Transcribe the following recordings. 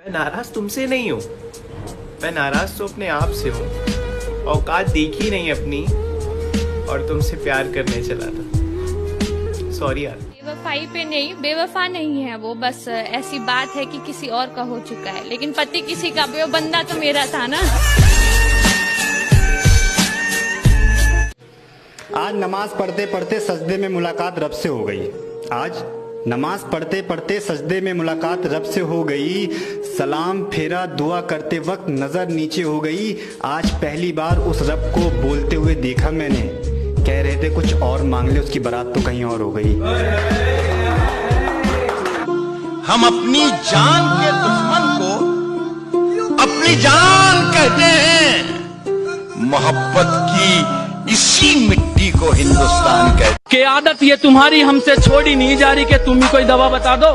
मैं नाराज तुमसे नहीं हूँ, मैं नाराज तो अपने आप से हूँ। औकात देखी नहीं अपनी और तुमसे प्यार करने चला था। सॉरी यार। बेवफाई पे नहीं, बेवफा नहीं है वो, बस ऐसी बात है कि किसी और का हो चुका है, लेकिन पति किसी का, वो बंदा तो मेरा था ना। आज नमाज पढ़ते पढ़ते सजदे में मुलाकात रब से हो गई। आज नमाज पढ़ते पढ़ते सजदे में मुलाकात रब से हो गई। सलाम फेरा दुआ करते वक्त नजर नीचे हो गई। आज पहली बार उस रब को बोलते हुए देखा मैंने। कह रहे थे कुछ और मांग ले, उसकी बारात तो कहीं और हो गई। हम अपनी जान के दुश्मन को अपनी जान कहते हैं। मोहब्बत की इसी मिट्टी को हिंदुस्तान कहते। के आदत ये तुम्हारी हमसे छोड़ी नहीं जा रही कि तुम ही कोई दवा बता दो।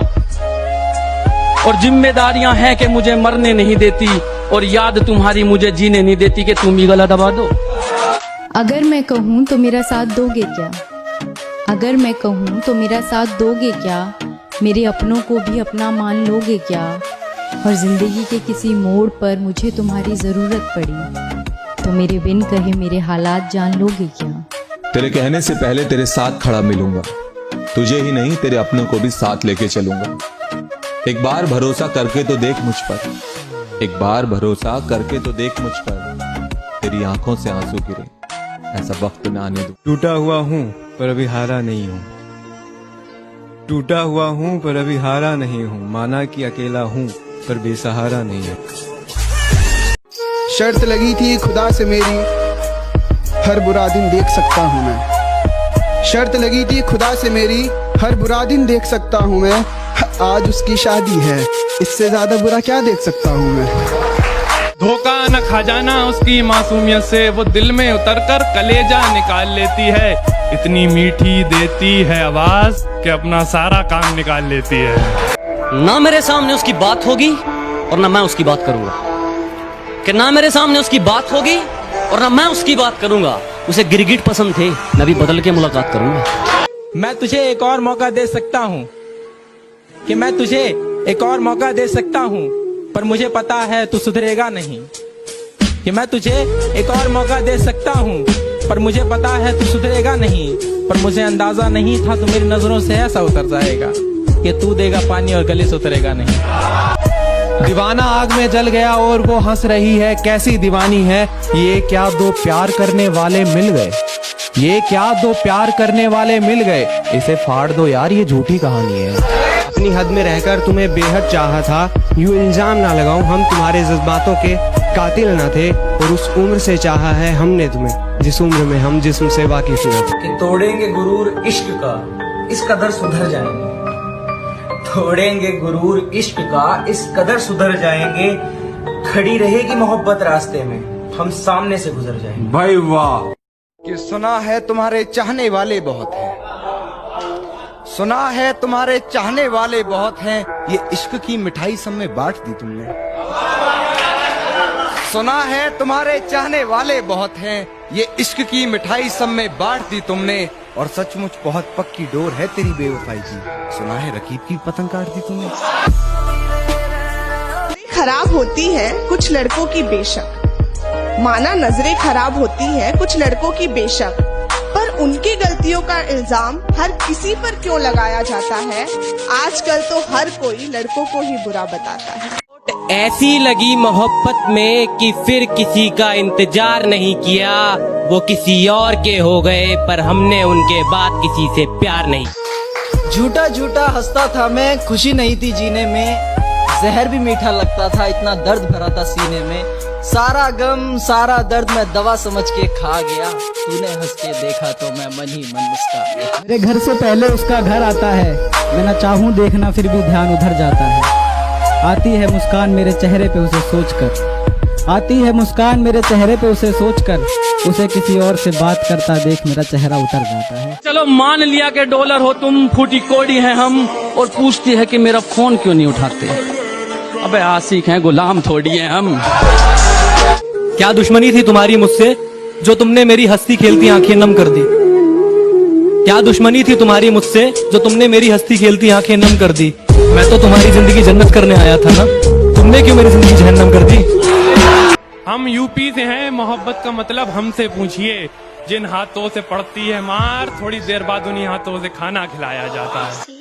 और जिम्मेदारियां हैं कि मुझे मरने नहीं देती, और याद तुम्हारी मुझे जीने नहीं देती कि तुम ही गला दबा दो। अगर मैं कहूँ तो मेरा साथ दोगे क्या? अगर मैं कहूँ तो मेरा साथ दोगे क्या? मेरे अपनों को भी अपना मान लोगे क्या? और जिंदगी के किसी मोड़ पर मुझे तुम्हारी ज़रूरत पड़ी तो मेरे बिन कहे मेरे हालात जान लोगे क्या? तेरे कहने से पहले तेरे साथ खड़ा मिलूंगा, तुझे ही नहीं तेरे अपनों को भी साथ लेके चलूंगा। एक बार भरोसा करके तो देख मुझ पर, एक बार भरोसा करके तो देख मुझ पर। तेरी आंखों से आंसू गिरे, ऐसा वक्त न आने दो। टूटा हुआ हूँ पर अभी हारा नहीं हूँ, टूटा हुआ हूँ पर अभी हारा नहीं हूँ। माना कि अकेला हूँ पर बेसहारा नहीं हूँ। शर्त लगी थी खुदा से मेरी, हर बुरा दिन देख सकता हूँ मैं। शर्त लगी थी खुदा से मेरी, हर बुरा दिन देख सकता हूँ मैं। आज उसकी शादी है, इससे ज्यादा बुरा क्या देख सकता हूँ मैं। धोखा न खा जाना उसकी मासूमियत से, वो दिल में उतरकर कलेजा निकाल लेती है। इतनी मीठी देती है आवाज कि अपना सारा काम निकाल लेती है। ना मेरे सामने उसकी बात होगी और ना मैं उसकी बात करूंगा, कि ना मेरे सामने उसकी बात होगी और ना मैं उसकी बात करूंगा। उसे गिरगिट पसंद थे, मैं भी बदल के मुलाकात करूंगा। मैं तुझे एक और मौका दे सकता हूँ, कि मैं तुझे एक और मौका दे सकता हूँ, पर मुझे पता है तू सुधरेगा नहीं। कि मैं तुझे एक और मौका दे सकता हूँ, पर मुझे पता है तू सुधरेगा नहीं। पर मुझे अंदाजा नहीं था तू मेरी नजरों से ऐसा उतर जाएगा कि तू देगा पानी और गले से उतरेगा नहीं। दीवाना आग में जल गया और वो हंस रही है, कैसी दीवानी है ये। क्या दो प्यार करने वाले मिल गए, ये क्या दो प्यार करने वाले मिल गए। इसे फाड़ दो यार, ये झूठी कहानी है। अपनी हद में रहकर तुम्हें बेहद चाहा था, यूं इल्जाम ना लगाऊं हम तुम्हारे जज्बातों के कातिल न थे। और उस उम्र से चाहा है हमने तुम्हें, जिस उम्र में हम जिस्म से वाकिफ न थे। कि तोड़ेंगे गुरूर इश्क का, इस कदर सुधर जाएंगे। तोड़ेंगे गुरूर इश्क का, इस कदर सुधर जाएंगे। खड़ी रहेगी मोहब्बत रास्ते में, हम सामने से गुजर जाएंगे। भाई वाह। कि सुना है तुम्हारे चाहने वाले बहुत हैं, सुना है तुम्हारे चाहने वाले बहुत हैं। ये इश्क की मिठाई सब में बांट दी तुमने। सुना है तुम्हारे चाहने वाले बहुत हैं, ये इश्क की मिठाई सब में बांट दी तुमने। और सचमुच बहुत पक्की डोर है तेरी बेवफाई की, सुना है रकीब की पतंग काट दी तुमने। खराब होती है कुछ लड़कों की बेशक, माना नजरें खराब होती है कुछ लड़कों की बेशक, पर उनकी गलतियों का इल्जाम हर किसी पर क्यों लगाया जाता है। आजकल तो हर कोई लड़कों को ही बुरा बताता है। ऐसी लगी मोहब्बत में कि फिर किसी का इंतजार नहीं किया। वो किसी और के हो गए पर हमने उनके बाद किसी से प्यार नहीं। झूठा झूठा हंसता था मैं, खुशी नहीं थी जीने में। जहर भी मीठा लगता था, इतना दर्द भरा था सीने में। सारा गम सारा दर्द मैं दवा समझ के खा गया। तूने हंस के देखा तो मैं मन ही मन मुस्कुरा गया। मेरे घर से पहले उसका घर आता है, मैं न चाहूँ देखना फिर भी ध्यान उधर जाता है। आती है मुस्कान मेरे चेहरे पे उसे सोचकर, आती है मुस्कान मेरे चेहरे पे उसे सोचकर। उसे किसी और से बात करता देख मेरा चेहरा उतर जाता है। चलो मान लिया कि डॉलर हो तुम, फूटी कोड़ी हैं हम, और पूछती है कि मेरा फोन क्यों नहीं उठाते। अबे आशिक हैं, गुलाम थोड़ी हैं हम। क्या दुश्मनी थी तुम्हारी मुझसे जो तुमने मेरी हंसती खेलती आंखें नम कर दी। क्या दुश्मनी थी तुम्हारी मुझसे जो तुमने मेरी हंसती खेलती आंखें नम कर दी। मैं तो तुम्हारी जिंदगी जन्नत करने आया था ना, तुम तुमने क्यों मेरी जिंदगी जहन्नम कर दी। हम यूपी से हैं, मोहब्बत का मतलब हमसे पूछिए। जिन हाथों से पड़ती है मार, थोड़ी देर बाद उन्हीं हाथों से खाना खिलाया जाता है।